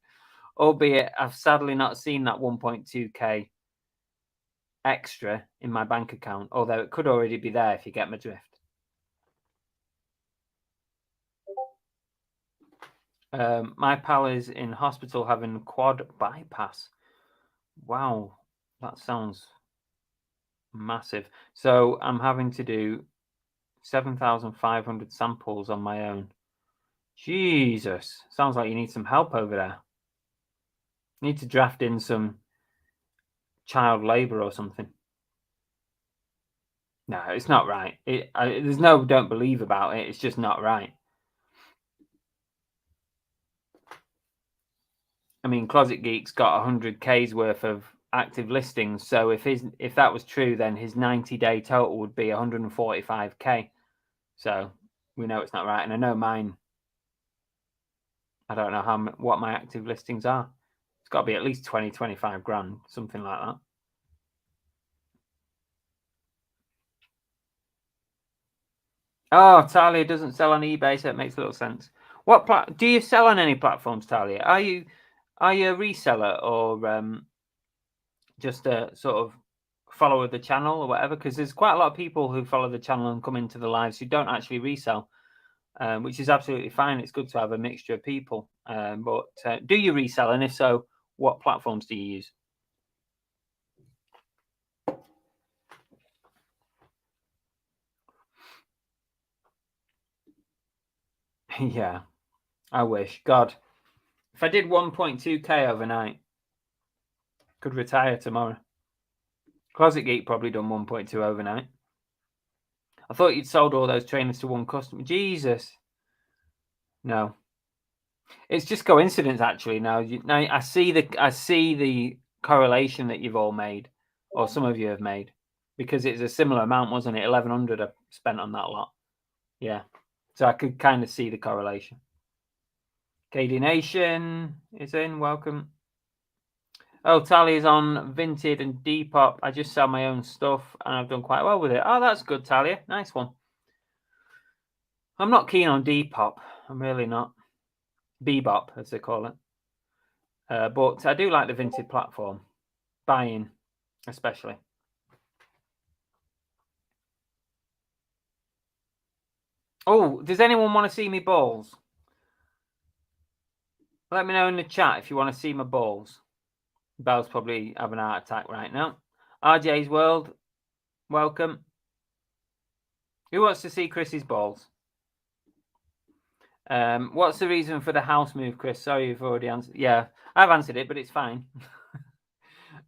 albeit I've sadly not seen that 1.2k extra in my bank account, although it could already be there if you get my drift. My pal is in hospital having quad bypass. Wow, that sounds massive. So I'm having to do 7,500 samples on my own. Jesus, sounds like you need some help over there. You need to draft in some child labor or something. No, it's not right. There's no don't believe about it. It's just not right. I mean, Closet Geek's got 100k's worth of active listings. So if that was true, then his 90-day total would be 145k. So we know it's not right. And I know mine. I don't know what my active listings are. It's got to be at least 20, 25 grand, something like that. Oh, Talia doesn't sell on eBay, so it makes a little sense. Do you sell on any platforms, Talia? Are you a reseller or just a sort of follower of the channel or whatever? Because there's quite a lot of people who follow the channel and come into the lives who don't actually resell, which is absolutely fine. It's good to have a mixture of people. But do you resell? And if so, what platforms do you use? Yeah, I wish. God, if I did 1.2k overnight, could retire tomorrow. Closet Geek probably done 1.2 overnight. I thought you'd sold all those trainers to one customer. Jesus. No. It's just coincidence, actually. Now I see the correlation that you've all made, or some of you have made, because it's a similar amount, wasn't it? 1,100 I spent on that lot. Yeah. So I could kind of see the correlation. KD Nation is in. Welcome. Oh, Talia's on Vinted and Depop. I just sell my own stuff and I've done quite well with it. Oh, that's good, Talia. Nice one. I'm not keen on Depop. I'm really not. Bebop, as they call it. But I do like the Vinted platform. Buying, especially. Oh, does anyone want to see me balls? Let me know in the chat if you want to see my balls. Belle's probably having a heart attack right now. RJ's World, welcome. Who wants to see Chris's balls? What's the reason for the house move, Chris? Sorry, you've already answered. Yeah, I've answered it, but it's fine.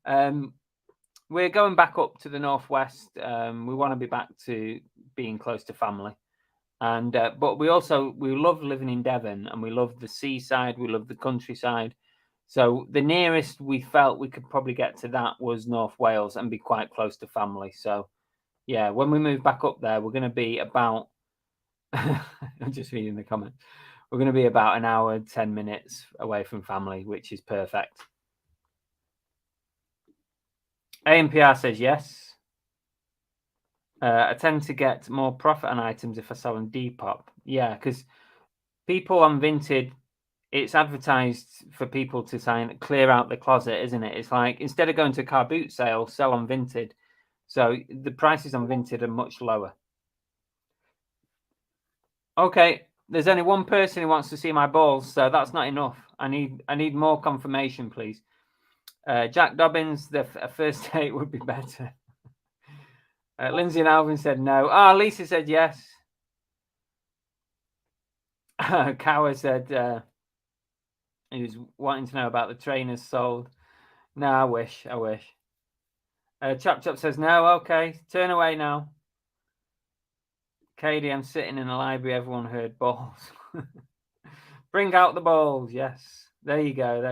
We're going back up to the northwest. We want to be back to being close to family, and but we love living in Devon, and we love the seaside. We love the countryside. So the nearest we felt we could probably get to that was North Wales and be quite close to family. So yeah, when we move back up there, we're going to be about. I'm just reading the comment. We're going to be about an hour, 10 minutes away from family, which is perfect. AMPR says yes. I tend to get more profit on items if I sell on Depop. Yeah, because people on Vinted, it's advertised for people to clear out the closet, isn't it? It's like instead of going to a car boot sale, sell on Vinted. So the prices on Vinted are much lower. Okay, there's only one person who wants to see my balls, so that's not enough. I need more confirmation, please. Jack Dobbins, a first date would be better. Lindsay and Alvin said no. Lisa said yes. Cower said he was wanting to know about the trainers sold. No, I wish. Chop Chop says no. Okay, turn away now. Katie, I'm sitting in the library. Everyone heard balls. Bring out the balls. Yes. There you go.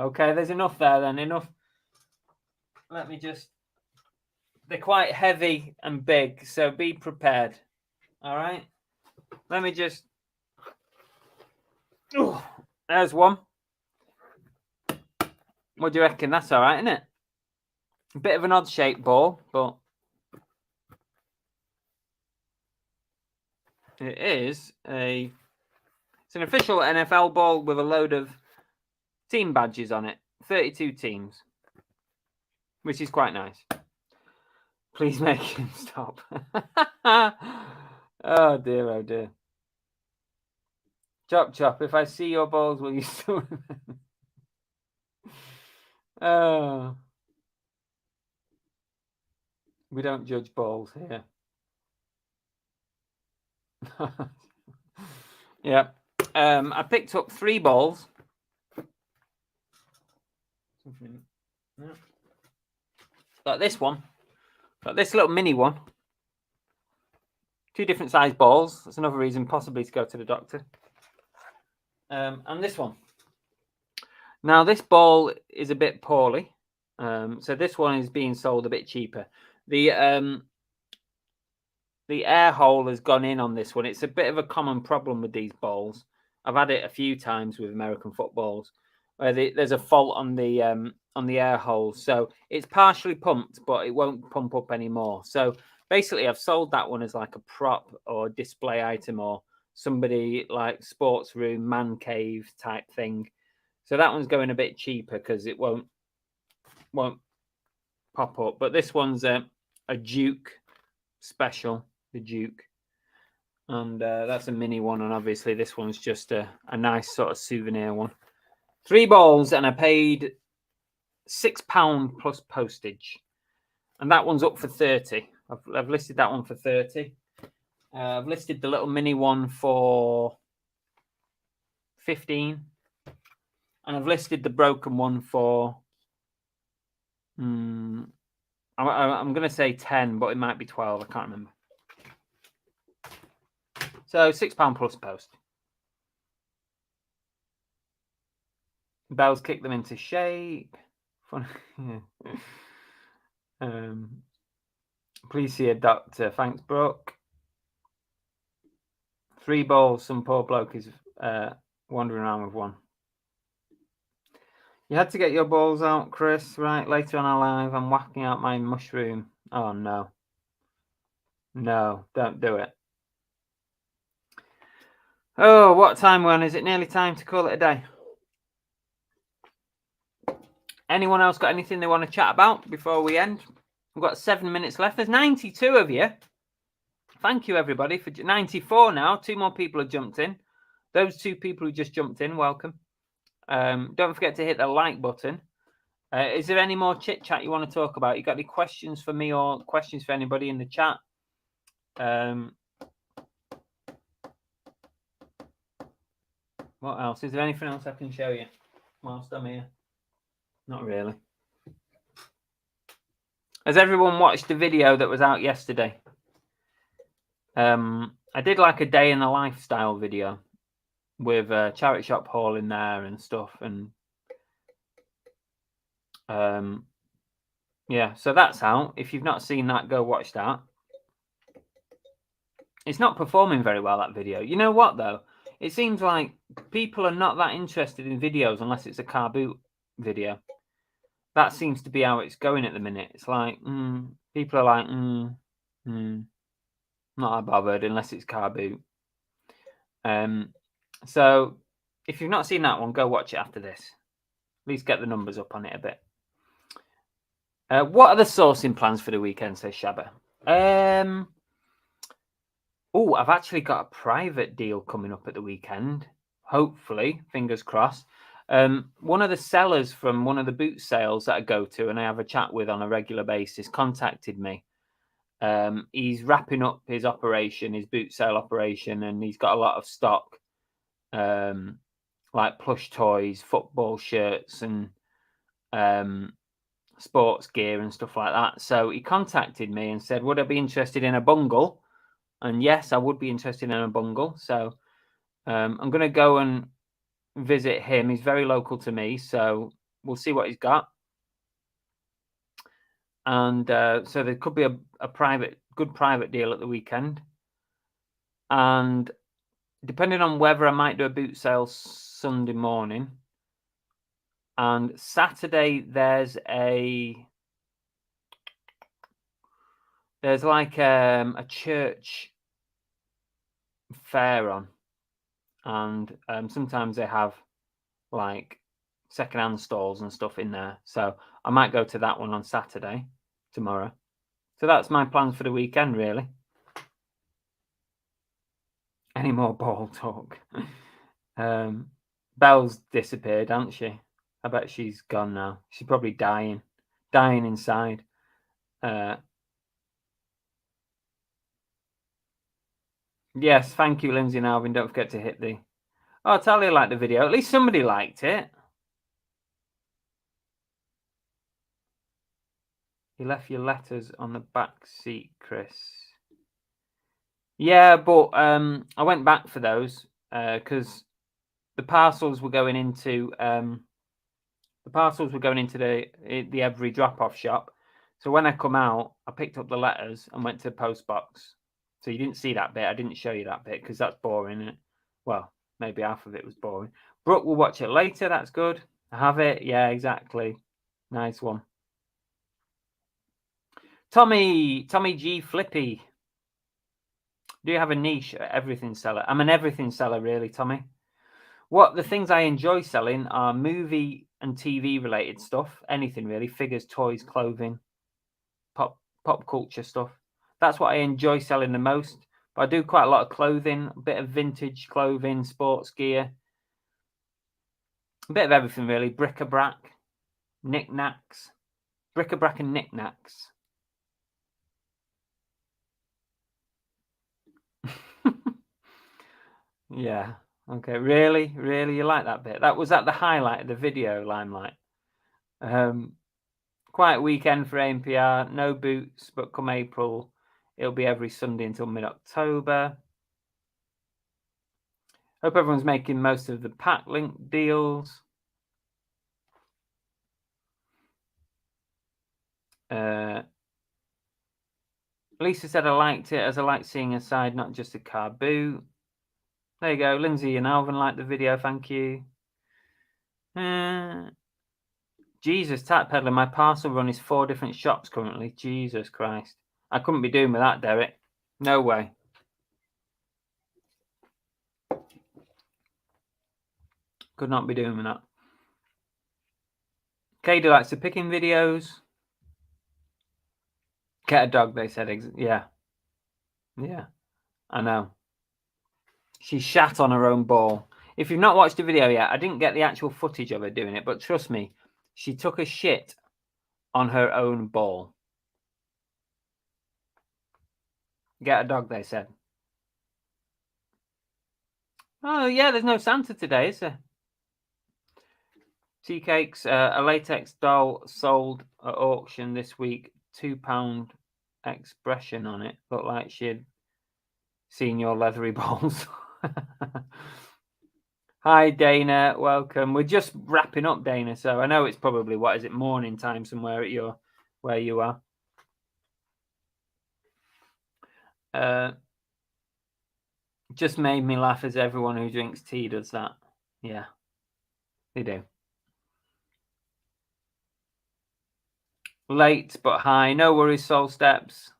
Okay, there's enough there then. Enough. Let me just. They're quite heavy and big, so be prepared. All right. Let me just. Oh, there's one. What do you reckon? That's all right, isn't it? A bit of an odd shaped ball, but It's an official NFL ball with a load of team badges on it. 32 teams, which is quite nice. Please make him stop. Oh dear, oh dear. Chop chop, if I see your balls, will you still remember? Oh. We don't judge balls here. Yeah. I picked up 3 balls. Got this one. Got this little mini one. 2 different size balls. That's another reason possibly to go to the doctor. And this one. Now this ball is a bit poorly. So this one is being sold a bit cheaper. The air hole has gone in on this one. It's a bit of a common problem with these balls. I've had it a few times with American footballs where there's a fault on the air hole. So it's partially pumped, but it won't pump up anymore. So basically, I've sold that one as like a prop or display item or somebody like sports room, man cave type thing. So that one's going a bit cheaper because it won't pop up. But this one's a Duke special, the Duke. And that's a mini one. And obviously this one's just a nice sort of souvenir one. 3 balls and I paid £6 plus postage. And that one's up for 30. I've listed that one for 30. I've listed the little mini one for 15. And I've listed the broken one for I'm going to say 10, but it might be 12. I can't remember. So £6 plus post. Bells kick them into shape. Fun. Please see a doctor. Thanks, Brooke. 3 balls. Some poor bloke is wandering around with one. You had to get your balls out, Chris. Right, later on our live, I'm whacking out my mushroom. Oh, no. No, don't do it. Oh, what time we're on? Is it nearly time to call it a day? Anyone else got anything they want to chat about before we end? We've got 7 minutes left. There's 92 of you. Thank you, everybody, for 94 now. 2 more people have jumped in. Those 2 people who just jumped in, welcome. Don't forget to hit the like button. Is there any more chit chat you want to talk about? You got any questions for me or questions for anybody in the chat? What else? Is there anything else I can show you whilst I'm here? Not really. Has everyone watched the video that was out yesterday? I did like a day in the lifestyle video with a charity shop haul in there and stuff. And yeah, so that's out. If you've not seen that, go watch that. It's not performing very well, that video. You know what, though? It seems like people are not that interested in videos unless it's a car boot video. That seems to be how it's going at the minute. It's like, people are like, not that bothered unless it's car boot. So if you've not seen that one, go watch it after this. At least get the numbers up on it a bit. What are the sourcing plans for the weekend, says Shabba? Oh, I've actually got a private deal coming up at the weekend. Hopefully, fingers crossed. One of the sellers from one of the boot sales that I go to and I have a chat with on a regular basis contacted me. He's wrapping up his operation, his boot sale operation, and he's got a lot of stock, like plush toys, football shirts, and sports gear and stuff like that. So he contacted me and said, would I be interested in a bungle? And yes, I would be interested in a bungle. So I'm going to go and visit him. He's very local to me, so we'll see what he's got. And so there could be a good private deal at the weekend. And depending on whether I might do a boot sale Sunday morning. And Saturday there's like a church fair on, and sometimes they have like secondhand stalls and stuff in there. So I might go to that one on Saturday, tomorrow. So that's my plans for the weekend, really. Any more ball talk? Belle's disappeared, hasn't she? I bet she's gone now. She's probably dying inside. Yes, thank you, Lindsay and Alvin. Don't forget to hit the... Oh, Talia liked the video. At least somebody liked it. You left your letters on the back seat, Chris. Yeah, but I went back for those because the parcels were going into the every drop-off shop. So when I come out, I picked up the letters and went to the post box. So you didn't see that bit. I didn't show you that bit because that's boring. Isn't it? Well, maybe half of it was boring. Brooke will watch it later. That's good. I have it. Yeah, exactly. Nice one. Tommy G Flippy. Do you have a niche everything seller? I'm an everything seller, really, Tommy. The things I enjoy selling are movie and TV related stuff. Anything really. Figures, toys, clothing, pop culture stuff. That's what I enjoy selling the most. But I do quite a lot of clothing, a bit of vintage clothing, sports gear, a bit of everything really. Bric-a-brac, knickknacks, bric-a-brac and knickknacks. Yeah. Okay. Really, you like that bit? That was at the highlight of the video, Limelight. Quiet weekend for ANPR. No boots, but come April, it'll be every Sunday until mid-October. Hope everyone's making most of the pack link deals. Lisa said I liked it as I like seeing a side, not just a car boot. There you go. Lindsay and Alvin liked the video. Thank you. Jesus, Tap Peddler, my parcel run is 4 different shops currently. Jesus Christ. I couldn't be doing with that, Derek. No way. Could not be doing with that. Katie likes the picking videos. Get a dog, they said. Yeah. Yeah. I know. She shat on her own ball. If you've not watched the video yet, I didn't get the actual footage of her doing it, but trust me, she took a shit on her own ball. Get a dog, they said. Oh, yeah, there's no Santa today, is there? Tea cakes, a latex doll sold at auction this week. £2 expression on it. Looked like she'd seen your leathery balls. Hi, Dana. Welcome. We're just wrapping up, Dana. So I know it's probably, morning time somewhere at where you are. Just made me laugh as everyone who drinks tea does that. Yeah, they do. Late but high. No worries, Soul Steps.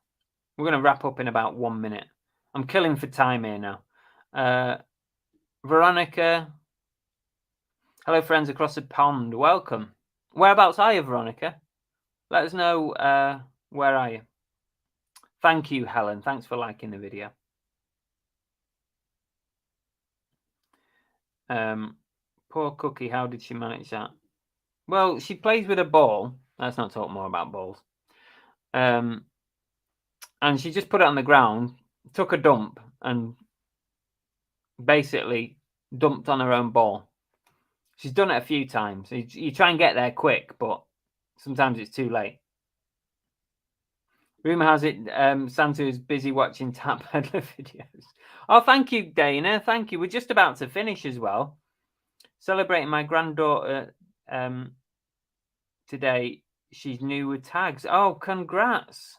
We're going to wrap up in about 1 minute. I'm killing for time here now. Veronica. Hello, friends across the pond. Welcome. Whereabouts are you, Veronica? Let us know where are you. Thank you, Helen. Thanks for liking the video. Poor Cookie, how did she manage that? Well, she plays with a ball. Let's not talk more about balls. And she just put it on the ground, took a dump, and basically dumped on her own ball. She's done it a few times. You try and get there quick, but sometimes it's too late. Rumor has it Santa is busy watching Tap Peddler videos. Oh, thank you, Dana. Thank you. We're just about to finish as well. Celebrating my granddaughter today. She's new with tags. Oh, congrats.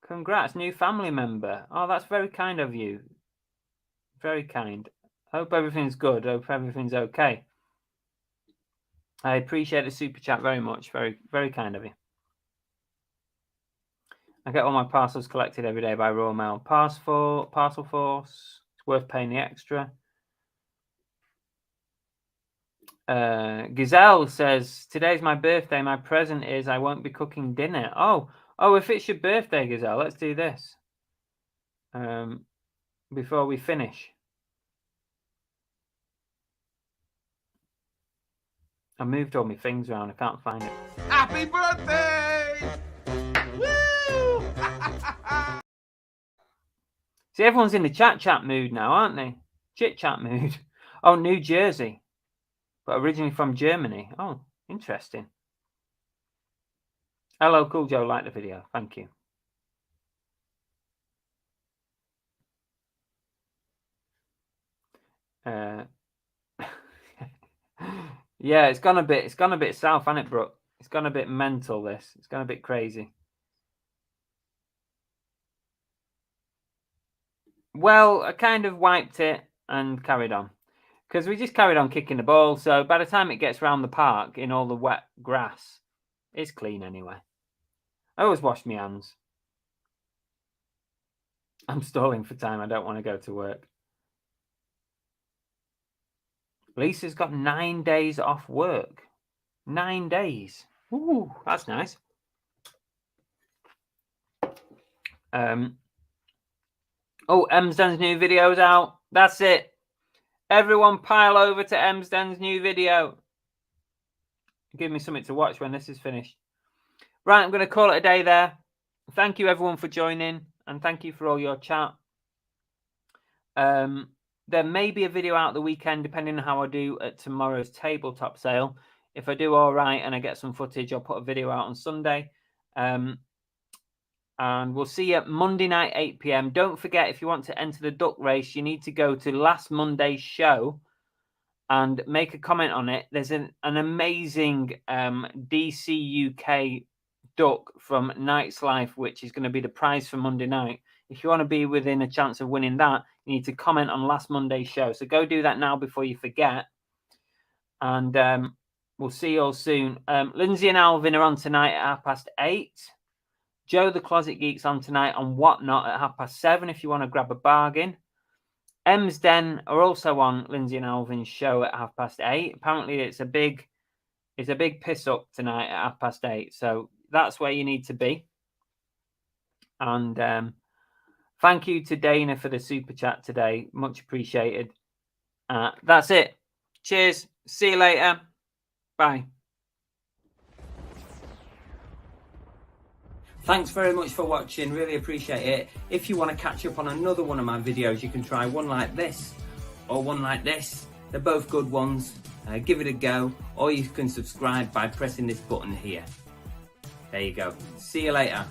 Congrats, new family member. Oh, that's very kind of you. Very kind. Hope everything's good. Hope everything's okay. I appreciate the super chat very much. Very, very kind of you. I get all my parcels collected every day by raw mail. Parcel Force. It's worth paying the extra. Gazelle says, today's my birthday. My present is I won't be cooking dinner. Oh, if it's your birthday, Gazelle, let's do this. Before we finish. I moved all my things around. I can't find it. Happy birthday! Woo! See, everyone's in the chat mood now, aren't they? Chit-chat mood. Oh, New Jersey. But originally from Germany. Oh, interesting. Hello, Cool Joe. Like the video. Thank you. Yeah, it's gone a bit south, hasn't it, Brooke? It's gone a bit mental, this. It's gone a bit crazy. Well, I kind of wiped it and carried on. Because we just carried on kicking the ball. So by the time it gets around the park in all the wet grass, it's clean anyway. I always wash my hands. I'm stalling for time. I don't want to go to work. Lisa's got 9 days off work. 9 days. Ooh, that's nice. Emsden's new video's out. That's it. Everyone pile over to Emsden's new video. Give me something to watch when this is finished. Right, I'm going to call it a day there. Thank you, everyone, for joining. And thank you for all your chat. There may be a video out the weekend, depending on how I do at tomorrow's tabletop sale. If I do all right and I get some footage, I'll put a video out on Sunday. And we'll see you Monday night, 8 p.m. Don't forget, if you want to enter the duck race, you need to go to last Monday's show and make a comment on it. There's an amazing DC UK duck from Night's Life, which is going to be the prize for Monday night. If you want to be within a chance of winning that, you need to comment on last Monday's show. So go do that now before you forget. And we'll see you all soon. Lindsay and Alvin are on tonight at 8:30. Joe the Closet Geek's on tonight on Whatnot at 7:30 if you want to grab a bargain. Emsden are also on Lindsay and Alvin's show at 8:30. Apparently it's a big piss up tonight at 8:30. So that's where you need to be. And thank you to Dana for the super chat today. Much appreciated. That's it. Cheers. See you later. Bye. Thanks very much for watching. Really appreciate it. If you want to catch up on another one of my videos, you can try one like this or one like this. They're both good ones. Give it a go. Or you can subscribe by pressing this button here. There you go. See you later.